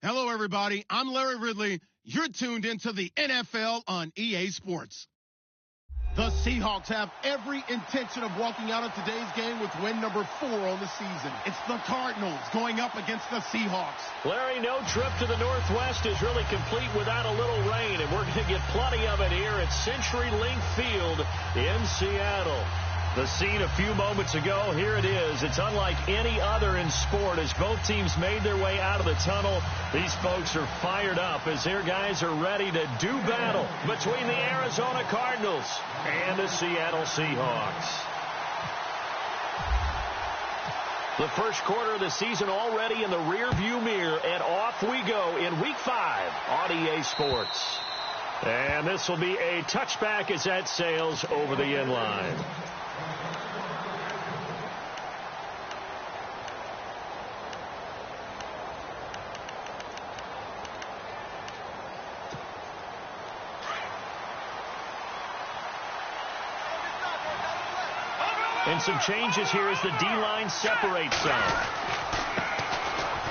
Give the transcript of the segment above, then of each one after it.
Hello, everybody. I'm Larry Ridley. You're tuned into the NFL on EA Sports. The Seahawks have every intention of walking out of today's game with win number 4 on the season. It's the Cardinals going up against the Seahawks. Larry, no trip to the Northwest is really complete without a little rain, and we're going to get plenty of it here at CenturyLink Field in Seattle. The scene a few moments ago, here it is. It's unlike any other in sport as both teams made their way out of the tunnel. These folks are fired up as their guys are ready to do battle between the Arizona Cardinals and the Seattle Seahawks. The first quarter of the season already in the rearview mirror, and off we go in Week 5 on EA Sports. And this will be a touchback as that sails over the end line. And some changes here as the D-line separates some.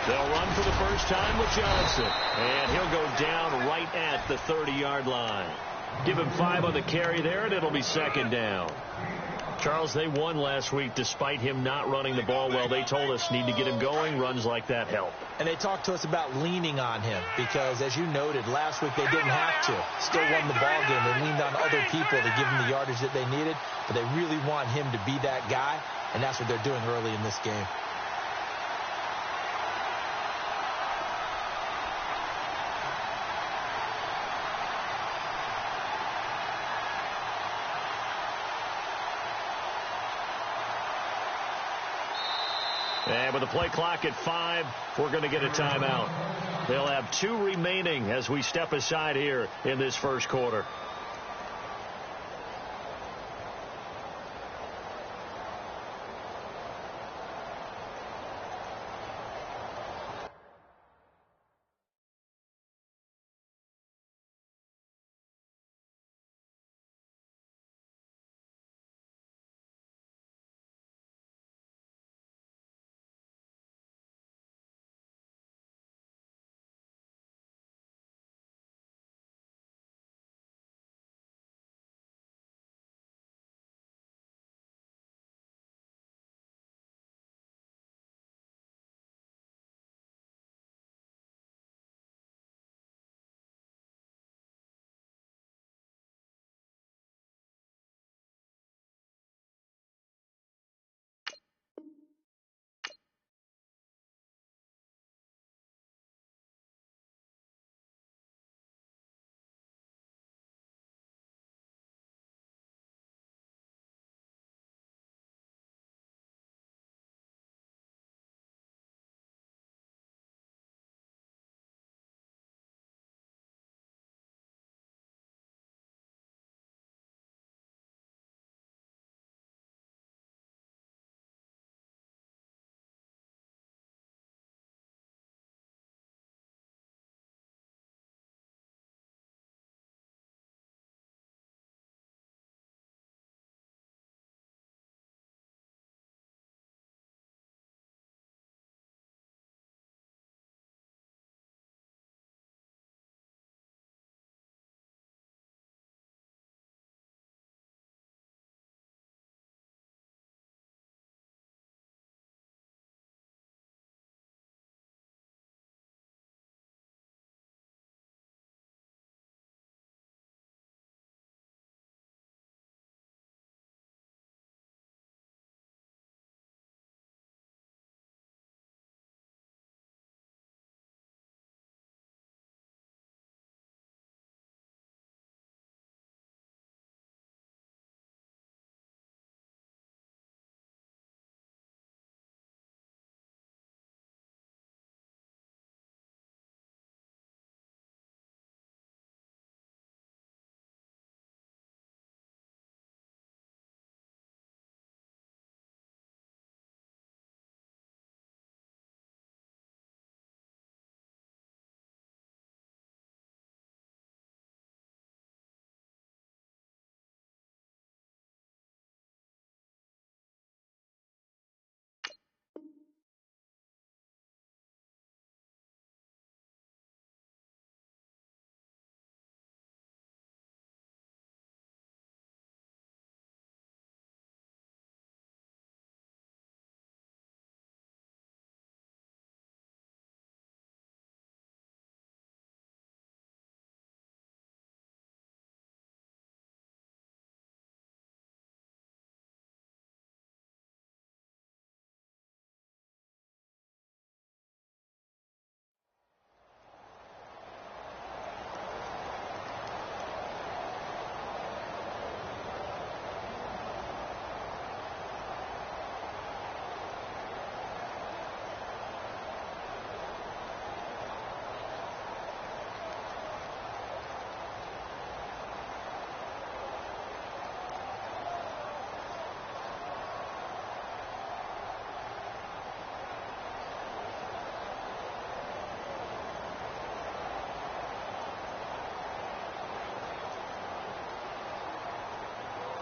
They'll run for the first time with Johnson. And he'll go down right at the 30-yard line. Give him 5 on the carry there, and it'll be second down. Charles, they won last week despite him not running the ball well. They told us need to get him going. Runs like that help. And they talked to us about leaning on him because, as you noted, last week they didn't have to. Still won the ball game. They leaned on other people to give them the yardage that they needed. But they really want him to be that guy, and that's what they're doing early in this game. And with the play clock at 5, we're going to get a timeout. They'll have 2 remaining as we step aside here in this first quarter.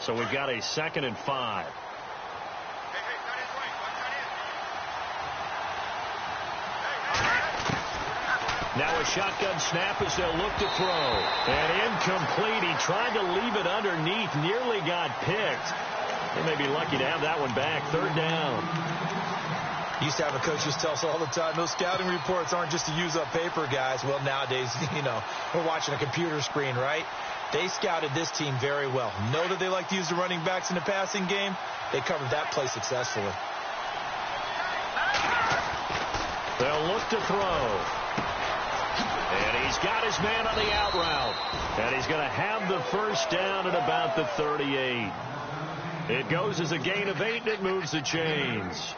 So we've got a 2nd and 5. Now a shotgun snap as they'll look to throw. And incomplete. He tried to leave it underneath. Nearly got picked. They may be lucky to have that one back. 3rd down. Used to have a coach just tell us all the time, those scouting reports aren't just to use up paper, guys. Well, nowadays, we're watching a computer screen, right? They scouted this team very well. Know that they like to use the running backs in the passing game. They covered that play successfully. They'll look to throw. And he's got his man on the out route. And he's going to have the 1st down at about the 38. It goes as a gain of 8, and it moves the chains.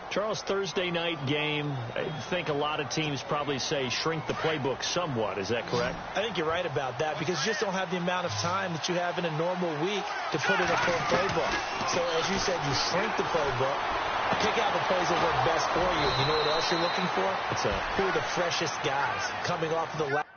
Charles, Thursday night game, I think a lot of teams probably say shrink the playbook somewhat. Is that correct? I think you're right about that because you just don't have the amount of time that you have in a normal week to put in a full playbook. So, as you said, you shrink the playbook, pick out the plays that work best for you. You know what else you're looking for? What's that? Who are the freshest guys coming off of the last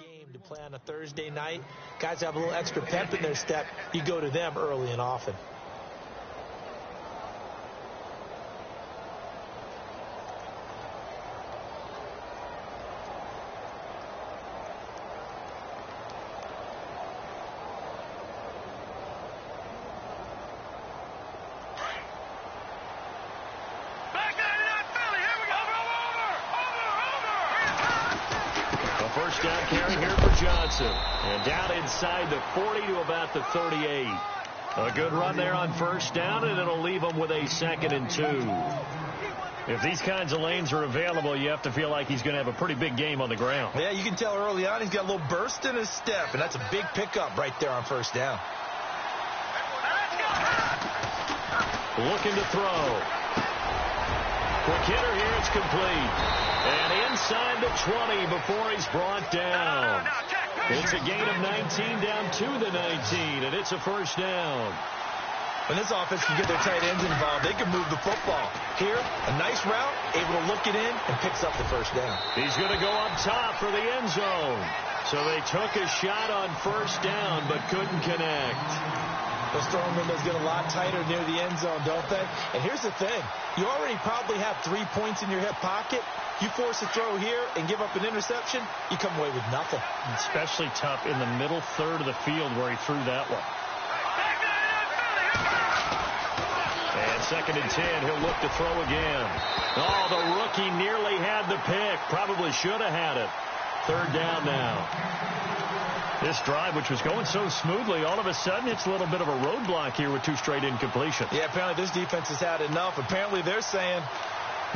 game to play on a Thursday night. Guys have a little extra pep in their step. You go to them early and often. First down carry here for Johnson. And down inside the 40 to about the 38. A good run there on first down, and it'll leave them with a 2nd and 2. If these kinds of lanes are available, you have to feel like he's going to have a pretty big game on the ground. Yeah, you can tell early on he's got a little burst in his step, and that's a big pickup right there on first down. Looking to throw. Quick hitter here, it's complete. And inside the 20 before he's brought down. It's a gain of 19 down to the 19, and it's a first down. When this offense can get their tight ends involved, they can move the football. Here, a nice route, able to look it in, and picks up the first down. He's going to go up top for the end zone. So they took a shot on first down, but couldn't connect. Those throwing windows get a lot tighter near the end zone, don't they? And here's the thing. You already probably have 3 points in your hip pocket. You force a throw here and give up an interception, you come away with nothing. Especially tough in the middle third of the field where he threw that one. And 2nd and 10, he'll look to throw again. Oh, the rookie nearly had the pick. Probably should have had it. 3rd down now. This drive, which was going so smoothly, all of a sudden it's a little bit of a roadblock here with 2 straight incompletions. Yeah, apparently this defense has had enough. Apparently they're saying,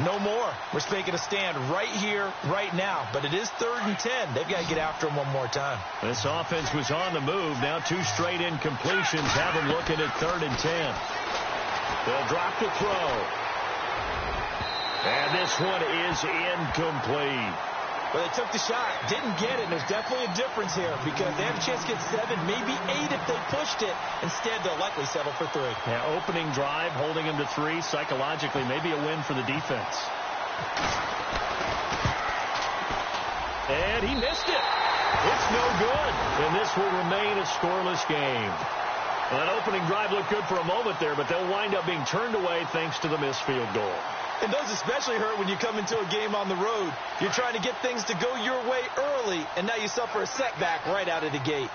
no more. We're making a stand right here, right now. But it is 3rd and 10. They've got to get after him one more time. This offense was on the move. Now 2 straight incompletions have them looking at 3rd and 10. They'll drop the throw. And this one is incomplete. Well, they took the shot, didn't get it, and there's definitely a difference here because they have a chance to get 7, maybe 8 if they pushed it. Instead, they'll likely settle for 3. Yeah, opening drive, holding them to 3, psychologically, maybe a win for the defense. And he missed it. It's no good, and this will remain a scoreless game. Well, that opening drive looked good for a moment there, but they'll wind up being turned away thanks to the missed field goal. And those especially hurt when you come into a game on the road. You're trying to get things to go your way early, and now you suffer a setback right out of the gate.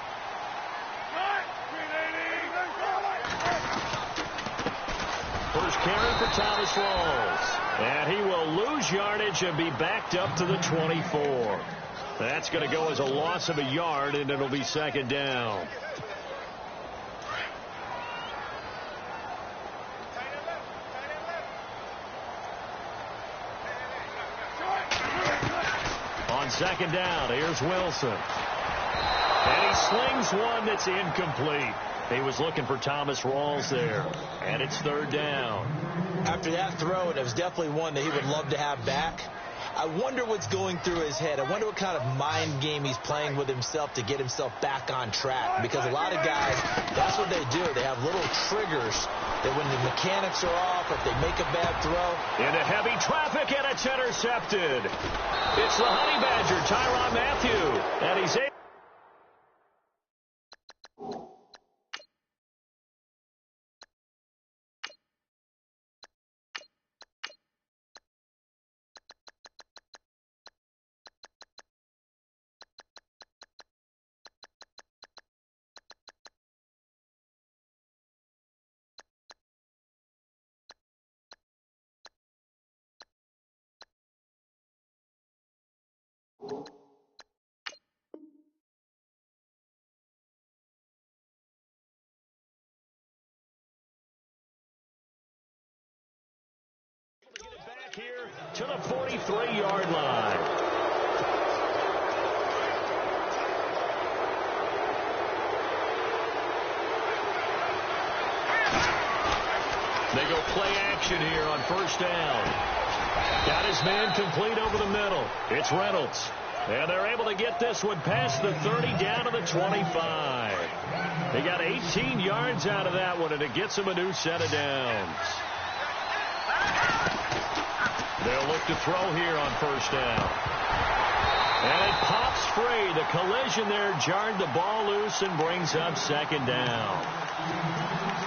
First carry for Thomas Rawls. And he will lose yardage and be backed up to the 24. That's going to go as a loss of a yard, and it'll be 2nd down. On 2nd down, here's Wilson. And he slings one that's incomplete. He was looking for Thomas Rawls there. And it's 3rd down. After that throw, it was definitely one that he would love to have back. I wonder what's going through his head. I wonder what kind of mind game he's playing with himself to get himself back on track. Because a lot of guys, that's what they do. They have little triggers that when the mechanics are off, if they make a bad throw. Into heavy traffic, and it's intercepted. It's the Honey Badger, Tyrann Mathieu. And he's able. Here to the 43-yard line. They go play action here on first down. Got his man complete over the middle. It's Reynolds. And they're able to get this one past the 30 down to the 25. They got 18 yards out of that one, and it gets them a new set of downs. They'll look to throw here on first down. And it pops free. The collision there jarred the ball loose and brings up second down.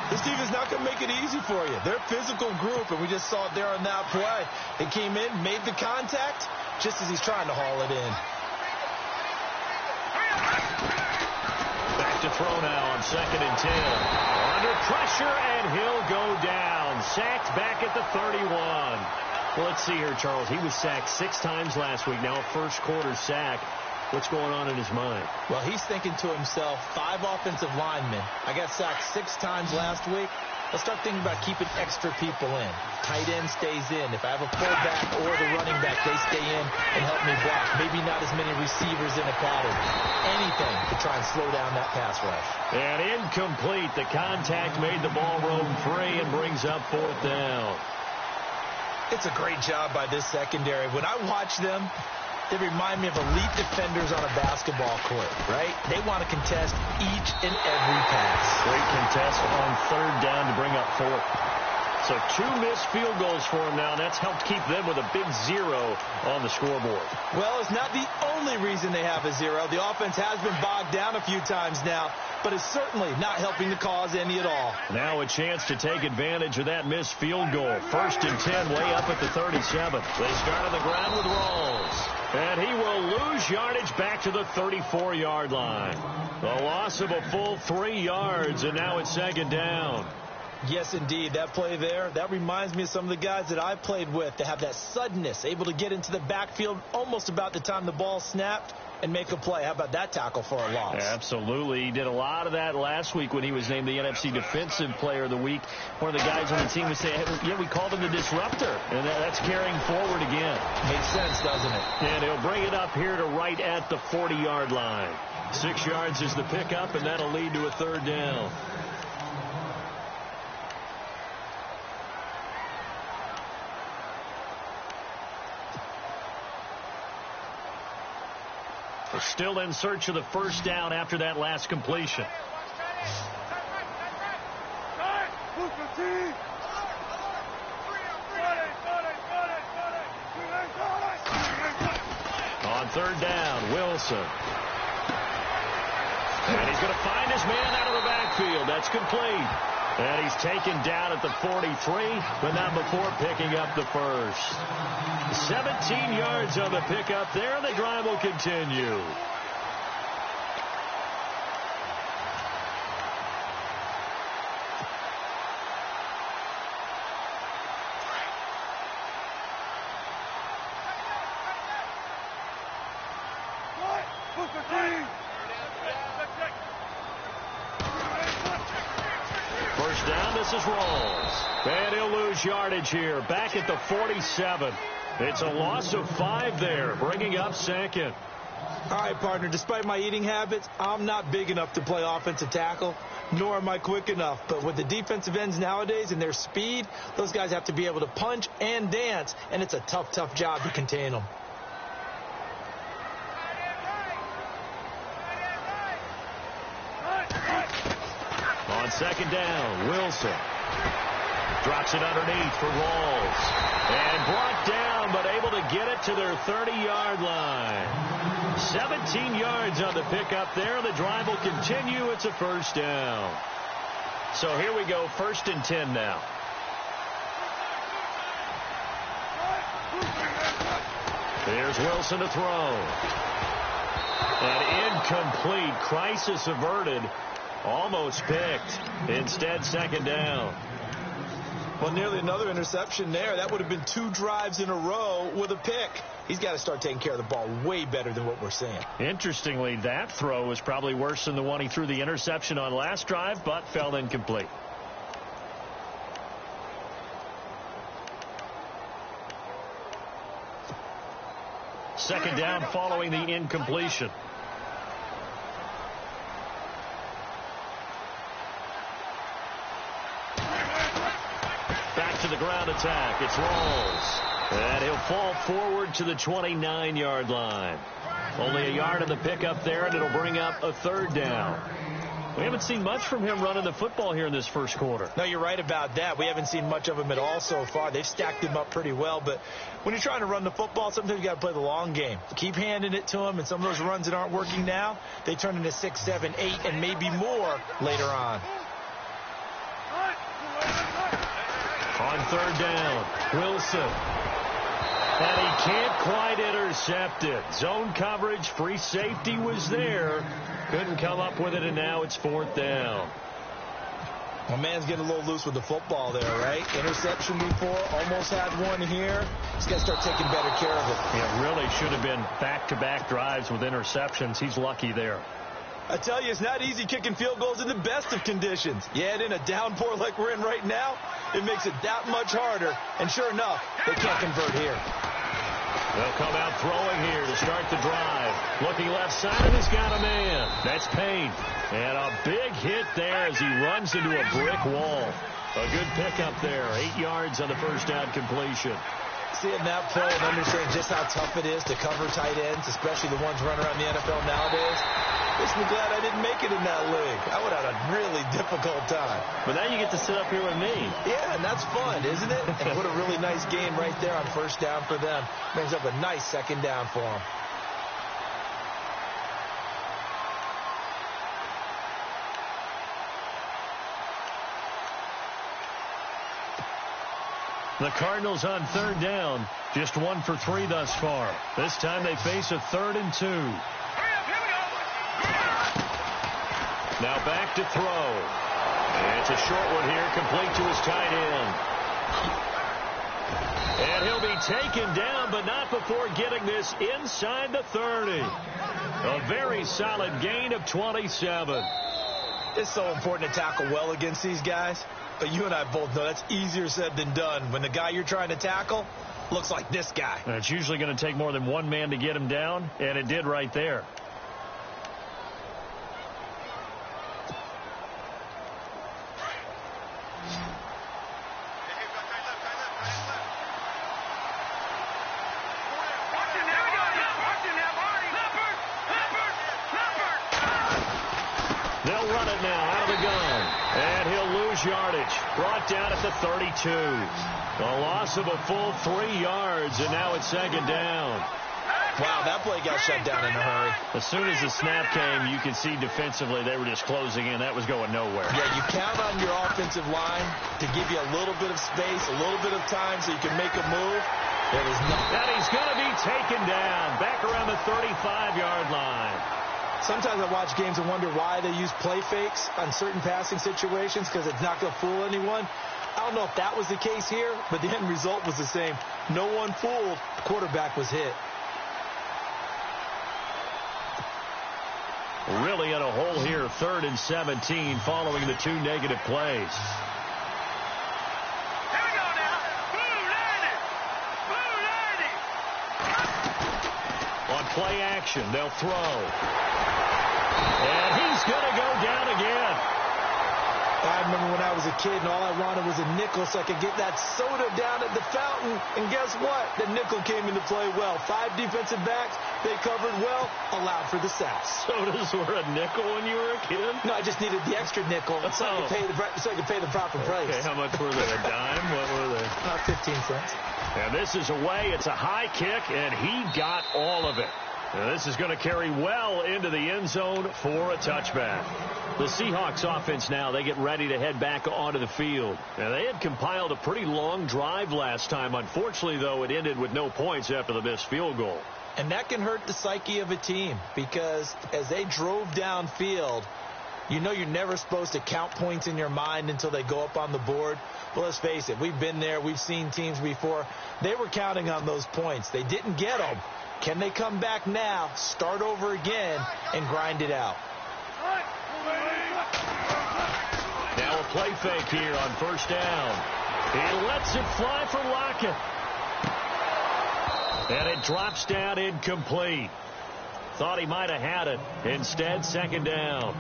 This defense is not going to make it easy for you. They're a physical group, and we just saw it there on that play. They came in, made the contact, just as he's trying to haul it in. Back to throw now on 2nd and 10. Under pressure, and he'll go down. Sacked back at the 31. Well, let's see here, Charles. He was sacked 6 times last week. Now a first-quarter sack. What's going on in his mind? Well, he's thinking to himself, 5 offensive linemen. I got sacked 6 times last week. Let's start thinking about keeping extra people in. Tight end stays in. If I have a fullback or the running back, they stay in and help me block. Maybe not as many receivers in a pattern. Anything to try and slow down that pass rush. And incomplete. The contact made the ball roam free and brings up 4th down. It's a great job by this secondary. When I watch them, they remind me of elite defenders on a basketball court, right? They want to contest each and every pass. Great contest on 3rd down to bring up 4th. So 2 missed field goals for him now, and that's helped keep them with a big 0 on the scoreboard. Well, it's not the only reason they have a 0. The offense has been bogged down a few times now, but it's certainly not helping the cause any at all. Now a chance to take advantage of that missed field goal. 1st and 10, way up at the 37. They start on the ground with Rawls. And he will lose yardage back to the 34-yard line. The loss of a full 3 yards, and now it's 2nd down. Yes, indeed. That play there, that reminds me of some of the guys that I played with that have that suddenness, able to get into the backfield almost about the time the ball snapped and make a play. How about that tackle for a loss? Absolutely. He did a lot of that last week when he was named the NFC Defensive Player of the Week. One of the guys on the team was saying, yeah, we called him the disruptor. And that's carrying forward again. Makes sense, doesn't it? And he'll bring it up here to right at the 40-yard line. 6 yards is the pickup, and that'll lead to a 3rd down. We're still in search of the 1st down after that last completion. On 3rd down, Wilson. And he's going to find his man out of the backfield. That's complete. And he's taken down at the 43, but not before picking up the 1st. 17 yards on the pickup there. The drive will continue. First down, this is Rawls. And he'll lose yardage here, back at the 47. It's a loss of 5 there, bringing up 2nd. All right, partner, despite my eating habits, I'm not big enough to play offensive tackle, nor am I quick enough. But with the defensive ends nowadays and their speed, those guys have to be able to punch and dance, and it's a tough, tough job to contain them. On 2nd down, Wilson drops it underneath for Rawls. And brought down, but able to get it to their 30-yard line. 17 yards on the pickup there. The drive will continue. It's a 1st down. So here we go, 1st and 10 now. Here's Wilson to throw. An incomplete. Crisis averted. Almost picked. Instead, 2nd down. Well, nearly another interception there. That would have been 2 drives in a row with a pick. He's got to start taking care of the ball way better than what we're seeing. Interestingly, that throw was probably worse than the one he threw the interception on last drive, but fell incomplete. Second down following the incompletion. Back to the ground attack. It's Rawls. And he'll fall forward to the 29-yard line. Only a yard on the pickup there, and it'll bring up a 3rd down. We haven't seen much from him running the football here in this first quarter. No, you're right about that. We haven't seen much of him at all so far. They've stacked him up pretty well, but when you're trying to run the football, sometimes you got to play the long game. Keep handing it to him, and some of those runs that aren't working now, they turn into 6, 7, 8, and maybe more later on. On third down, Wilson. And he can't quite intercept it. Zone coverage, free safety was there. Couldn't come up with it, and now it's fourth down. My man's getting a little loose with the football there, right? Interception before, almost had one here. He's got to start taking better care of it. It really should have been back-to-back drives with interceptions. He's lucky there. I tell you, it's not easy kicking field goals in the best of conditions. Yet in a downpour like we're in right now, it makes it that much harder. And sure enough, they can't convert here. They'll come out throwing here to start the drive. Looking left side, and he's got a man. That's Payne. And a big hit there as he runs into a brick wall. A good pickup there. 8 yards on the first down completion. Seeing that play and understanding just how tough it is to cover tight ends, especially the ones running around the NFL nowadays, makes me glad I didn't make it in that league. I would have had a really difficult time. But now you get to sit up here with me. Yeah, and that's fun, isn't it? And what a really nice game right there on first down for them. Brings up a nice second down for them. The Cardinals on third down, just 1 for 3 thus far. This time they face a 3rd and 2. Now back to throw. It's a short one here, complete to his tight end. And he'll be taken down, but not before getting this inside the 30. A very solid gain of 27. It's so important to tackle well against these guys. But you and I both know that's easier said than done when the guy you're trying to tackle looks like this guy. And it's usually going to take more than one man to get him down, and it did right there. They'll run it now out of the gun. And he'll lose yardage. Brought down at the 32. A loss of a full 3 yards, and now it's second down. Wow, that play got shut down in a hurry. As soon as the snap came, you could see defensively they were just closing in. That was going nowhere. Yeah, you count on your offensive line to give you a little bit of space, a little bit of time so you can make a move. There was nothing. And he's going to be taken down back around the 35-yard line. Sometimes I watch games and wonder why they use play fakes on certain passing situations because it's not going to fool anyone. I don't know if that was the case here, but the end result was the same. No one fooled. The quarterback was hit. Really in a hole here, 3rd and 17 following the 2 negative plays. Here we go now. On play action, they'll throw. And he's going to go down again. I remember when I was a kid and all I wanted was a nickel so I could get that soda down at the fountain. And guess what? The nickel came into play well. 5 defensive backs, they covered well, allowed for the sacks. Sodas were a nickel when you were a kid? No, I just needed the extra nickel so I could pay the proper price. Okay, how much were they? A dime? What were they? 15 cents. And this is away. It's a high kick, and he got all of it. And this is going to carry well into the end zone for a touchback. The Seahawks offense now, they get ready to head back onto the field. Now, they had compiled a pretty long drive last time. Unfortunately, though, it ended with no points after the missed field goal. And that can hurt the psyche of a team because as they drove downfield, you know you're never supposed to count points in your mind until they go up on the board. Well, let's face it, we've been there. We've seen teams before. They were counting on those points. They didn't get them. Can they come back now, start over again, and grind it out? Now a play fake here on first down. He lets it fly for Lockett. And it drops down incomplete. Thought he might have had it. Instead, second down.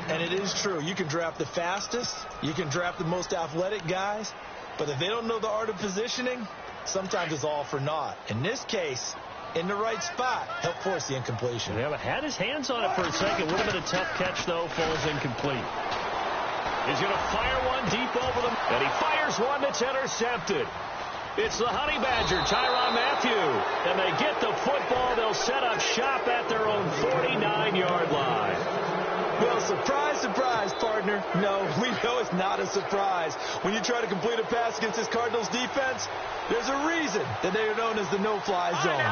And it is true. You can draft the fastest. You can draft the most athletic guys. But if they don't know the art of positioning, sometimes it's all for naught. In this case, in the right spot, helped force the incompletion. Yeah, but had his hands on it for a second. Would have been a tough catch, though. Falls incomplete. He's going to fire one deep over them, and he fires one that's intercepted. It's the Honey Badger, Tyrann Mathieu, and they get the football. They'll set up shop at their own 49-yard line. Well, surprise, surprise, partner. No, we know it's not a surprise. When you try to complete a pass against this Cardinals defense, there's a reason that they are known as the no-fly zone.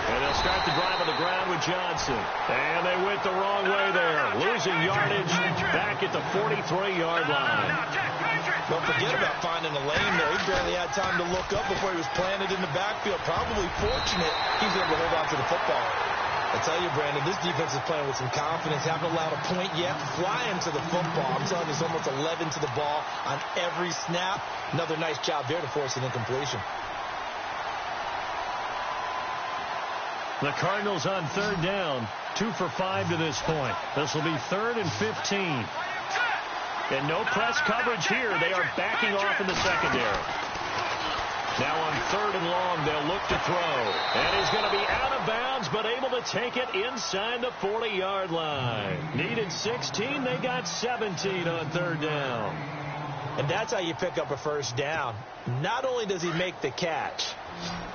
And they'll start the drive on the ground with Johnson. And they went the wrong way there, losing yardage back at the 43-yard line. Don't forget about finding a lane there. He barely had time to look up before he was planted in the backfield. Probably fortunate he's able to hold on to the football. I tell you, Brandon, this defense is playing with some confidence. Haven't allowed a point yet. Flying to the football. I'm telling you, there's almost 11 to the ball on every snap. Another nice job there to force an incompletion. The Cardinals on third down, 2 for 5 to this point. This will be 3rd and 15. And no press coverage here. They are backing off in the secondary. Now on 3rd and long, they'll look to throw. And he's going to be out of bounds, but able to take it inside the 40-yard line. Needed 16. They got 17 on 3rd down. And that's how you pick up a first down. Not only does he make the catch,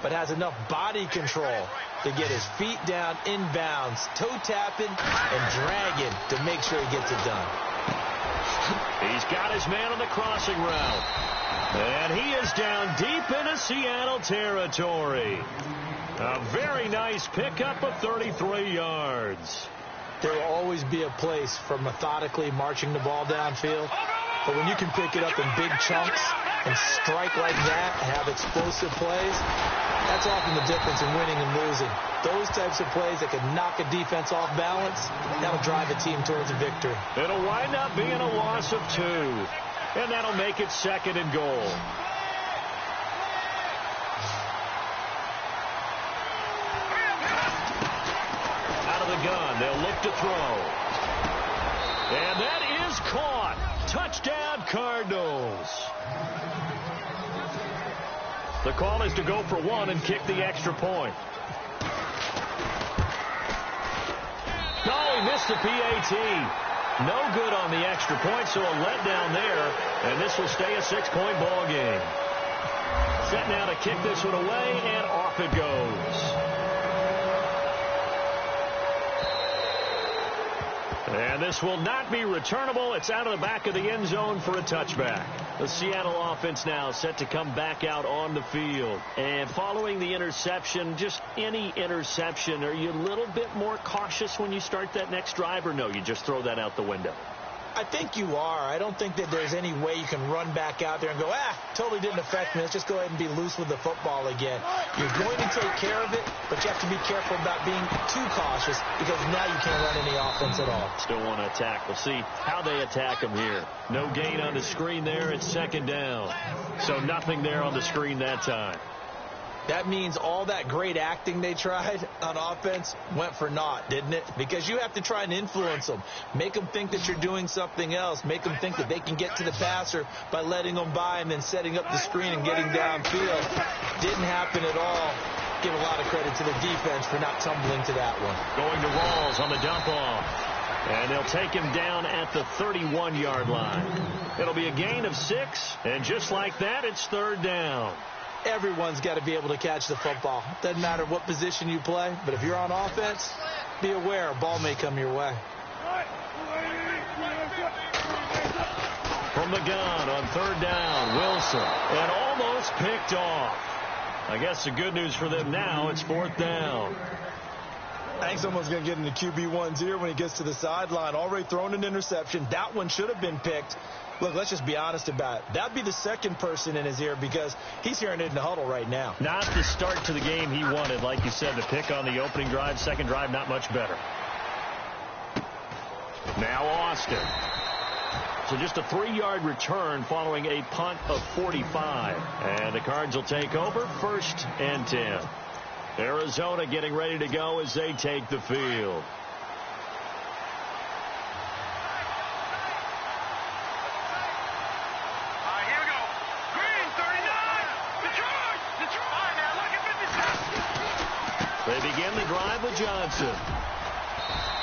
but has enough body control to get his feet down inbounds, toe tapping and dragging to make sure he gets it done. He's got his man on the crossing route. And he is down deep into Seattle territory. A very nice pickup of 33 yards. There will always be a place for methodically marching the ball downfield. But when you can pick it up in big chunks and strike like that, have explosive plays, that's often the difference in winning and losing. Those types of plays that can knock a defense off balance, that'll drive a team towards a victory. It'll wind up being a loss of 2. And that'll make it 2nd and goal. Out of the gun, they'll look to throw. And that is caught. Touchdown, Cardinals. The call is to go for 1 and kick the extra point. No, he missed the PAT. No good on the extra point, so a letdown there, and this will stay a 6-point ball game. Set now to kick this one away, and off it goes. And this will not be returnable. It's out of the back of the end zone for a touchback. The Seattle offense now set to come back out on the field. And following the interception, just any interception, are you a little bit more cautious when you start that next drive, or no, you just throw that out the window? I think you are. I don't think that there's any way you can run back out there and go, totally didn't affect me. Let's just go ahead and be loose with the football again. You're going to take care of it, but you have to be careful about being too cautious because now you can't run any offense at all. Still want to attack. We'll see how they attack him here. No gain on the screen there. It's 2nd down. So nothing there on the screen that time. That means all that great acting they tried on offense went for naught, didn't it? Because you have to try and influence them. Make them think that you're doing something else. Make them think that they can get to the passer by letting them by and then setting up the screen and getting downfield. Didn't happen at all. Give a lot of credit to the defense for not tumbling to that one. Going to Rawls on the dump off. And they'll take him down at the 31-yard line. It'll be a gain of 6, and just like that, it's 3rd down. Everyone's got to be able to catch the football. Doesn't matter what position you play, but if you're on offense, be aware a ball may come your way. From the gun on 3rd down, Wilson. And almost picked off. I guess the good news for them now, it's 4th down. I think someone's going to get in the QB1's ear when he gets to the sideline. Already thrown an interception. That one should have been picked. Look, let's just be honest about it. That'd be the second person in his ear because he's hearing it in the huddle right now. Not the start to the game he wanted. Like you said, the pick on the opening drive, second drive, not much better. Now Austin. So just a 3-yard return following a punt of 45. And the Cards will take over 1st and 10. Arizona getting ready to go as they take the field. They begin the drive with Johnson.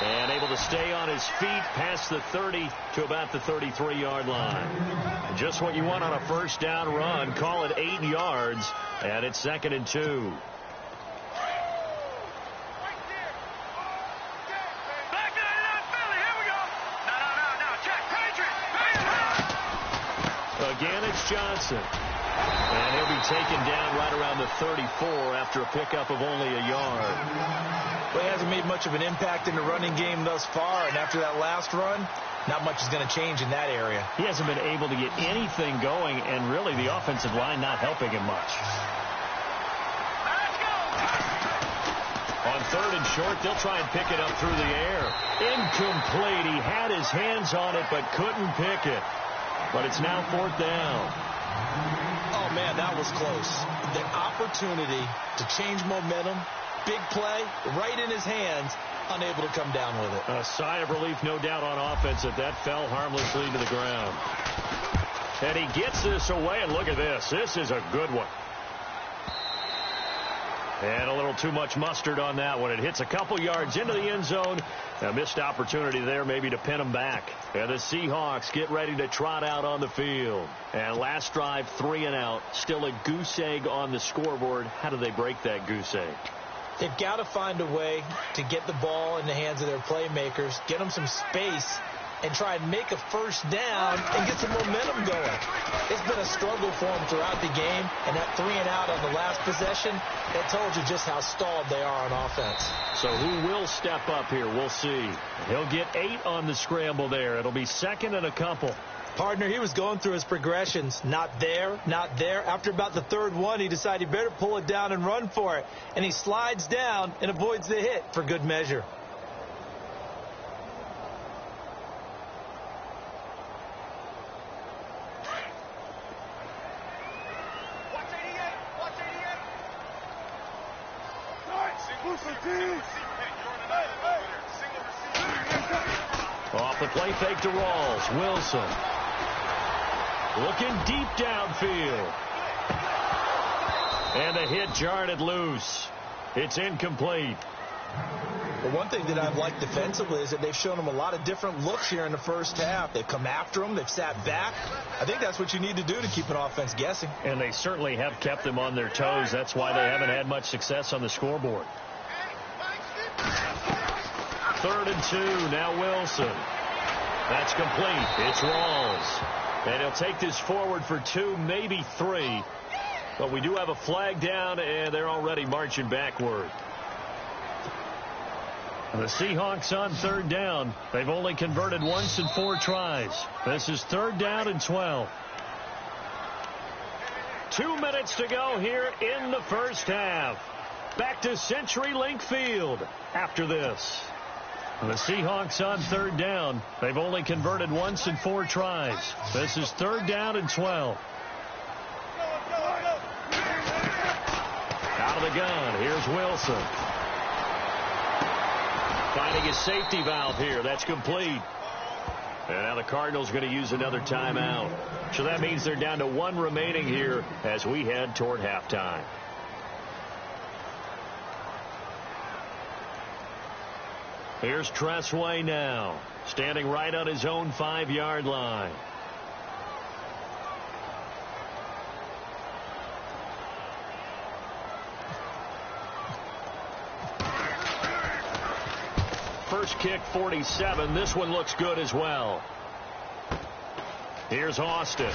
And able to stay on his feet past the 30 to about the 33-yard line. Just what you want on a first down run. Call it 8 yards, and it's 2nd and 2. Again, it's Johnson. And he'll be taken down right around the 34 after a pickup of only a yard. Well, he hasn't made much of an impact in the running game thus far, and after that last run, not much is going to change in that area. He hasn't been able to get anything going, and really the offensive line not helping him much. On 3rd and short, they'll try and pick it up through the air. Incomplete. He had his hands on it, but couldn't pick it. But it's now 4th down. Oh, man, that was close. The opportunity to change momentum, big play, right in his hands, unable to come down with it. A sigh of relief, no doubt, on offense that fell harmlessly to the ground. And he gets this away, and look at this. This is a good one. And a little too much mustard on that one. It hits a couple yards into the end zone. A missed opportunity there maybe to pin him back. And the Seahawks get ready to trot out on the field. And last drive, 3 and out. Still a goose egg on the scoreboard. How do they break that goose egg? They've got to find a way to get the ball in the hands of their playmakers, get them some space, and try and make a first down and get some momentum going. It's been a struggle for them throughout the game, and that 3 and out on the last possession, that told you just how stalled they are on offense. So who will step up here? We'll see. He'll get 8 on the scramble there. It'll be 2nd and a couple. Partner, he was going through his progressions. Not there, not there. After about the 3rd one, he decided he better pull it down and run for it. And he slides down and avoids the hit for good measure. Off the play fake to Rawls. Wilson. Looking deep downfield. And the hit jarred it loose. It's incomplete. But one thing that I've liked defensively is that they've shown him a lot of different looks here in the first half. They've come after him. They've sat back. I think that's what you need to do to keep an offense guessing. And they certainly have kept them on their toes. That's why they haven't had much success on the scoreboard. 3rd and 2. Now Wilson. That's complete. It's Rawls. And he'll take this forward for 2, maybe 3. But we do have a flag down, and they're already marching backward. And the Seahawks on 3rd down. They've only converted once in 4 tries. This is 3rd down and 12. 2 minutes to go here in the first half. Back to CenturyLink Field after this. The Seahawks on 3rd down. They've only converted once in 4 tries. This is 3rd down and 12. Out of the gun. Here's Wilson. Finding his safety valve here. That's complete. And now the Cardinals going to use another timeout. So that means they're down to 1 remaining here as we head toward halftime. Here's Tressway now, standing right on his own 5-yard line. First kick, 47. This one looks good as well. Here's Austin.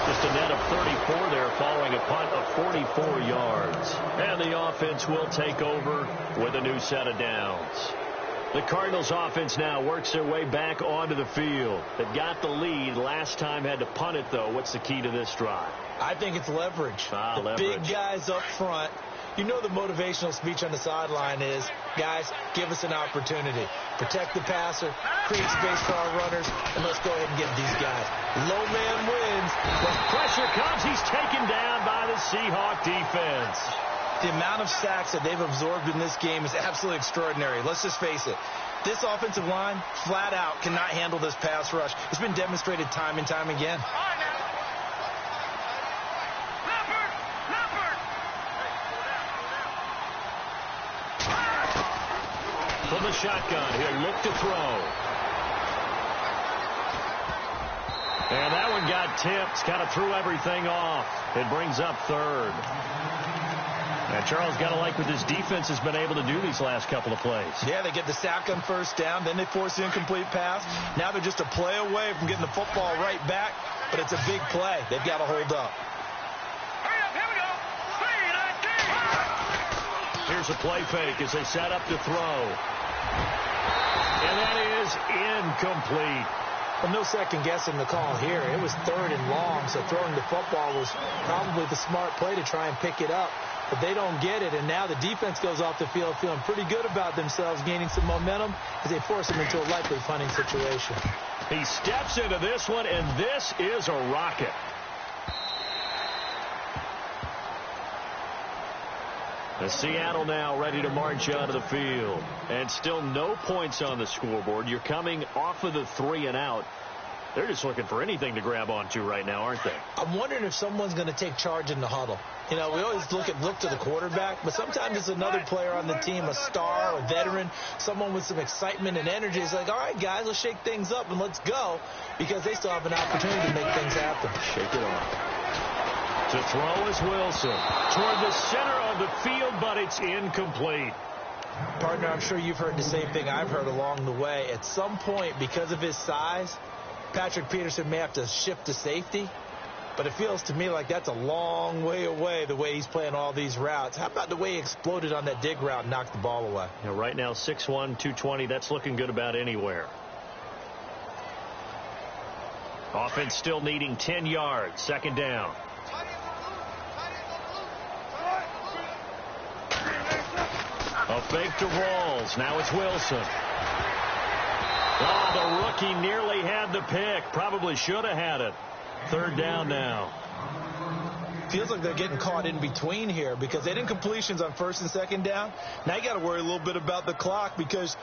Just a net of 34 there following a punt of 44 yards. And the offense will take over with a new set of downs. The Cardinals offense now works their way back onto the field. They've got the lead. Last time had to punt it, though. What's the key to this drive? I think it's leverage. Leverage. Big guys up front. You know the motivational speech on the sideline is, guys, give us an opportunity. Protect the passer, create space for our runners, and let's go ahead and get these guys. Low man wins. When pressure comes, he's taken down by the Seahawk defense. The amount of sacks that they've absorbed in this game is absolutely extraordinary. Let's just face it. This offensive line, flat out, cannot handle this pass rush. It's been demonstrated time and time again. from the shotgun. He'll look to throw. And that one got tipped. Kind of threw everything off. It brings up third. And Charles, got to like what this defense has been able to do these last couple of plays. Yeah, they get the sack on first down. Then they force the incomplete pass. Now they're just a play away from getting the football right back. But it's a big play. They've got to hold up. Here's a play fake as they set up to throw. And that is incomplete. Well, no second guessing the call here. It was 3rd and long, so throwing the football was probably the smart play to try and pick it up. But they don't get it, and now the defense goes off the field feeling pretty good about themselves, gaining some momentum as they force them into a likely punting situation. He steps into this one, and this is a rocket. The Seattle now ready to march onto the field. And still no points on the scoreboard. You're coming off of the 3 and out. They're just looking for anything to grab onto right now, aren't they? I'm wondering if someone's going to take charge in the huddle. You know, we always look to the quarterback, but sometimes it's another player on the team, a star, a veteran, someone with some excitement and energy. It's like, all right, guys, let's shake things up and let's go, because they still have an opportunity to make things happen. Shake it off. To throw is Wilson. Toward the center of the field, but it's incomplete. Partner, I'm sure you've heard the same thing I've heard along the way. At some point, because of his size, Patrick Peterson may have to shift to safety. But it feels to me like that's a long way away, the way he's playing all these routes. How about the way he exploded on that dig route and knocked the ball away? Yeah, right now, 6'1", 220, that's looking good about anywhere. Offense still needing 10 yards. 2nd down. A fake to Rawls. Now it's Wilson. Oh, the rookie nearly had the pick. Probably should have had it. 3rd down now. Feels like they're getting caught in between here because they didn't completions on 1st and 2nd down. Now you got to worry a little bit about the clock because